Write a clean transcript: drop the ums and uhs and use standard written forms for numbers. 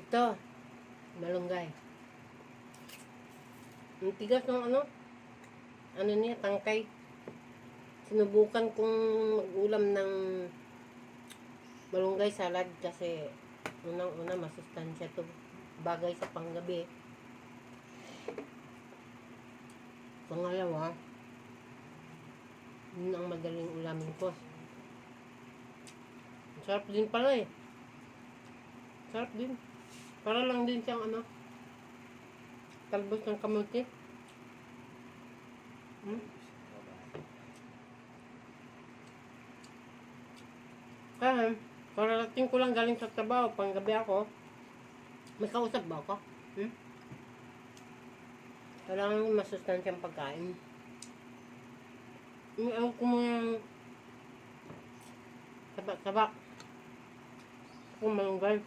Ito, malunggay. Ang tigas ng ano niya, tangkay. Sinubukan kong mag-ulam ng malunggay salad kasi unang-una masustansya to, bagay sa panggabi. Pangalawa, yun ang madaling ulamin ko. Sarap din pala eh. Sarap din. Para lang din siyang talbos ng kamuti. Kaya, kararating ko lang galing sa trabaho, panggabi ako. May kausap ba ako? Kailangan masustansyang pagkain. Ayaw ko mo yung taba-taba. Kung malunggay.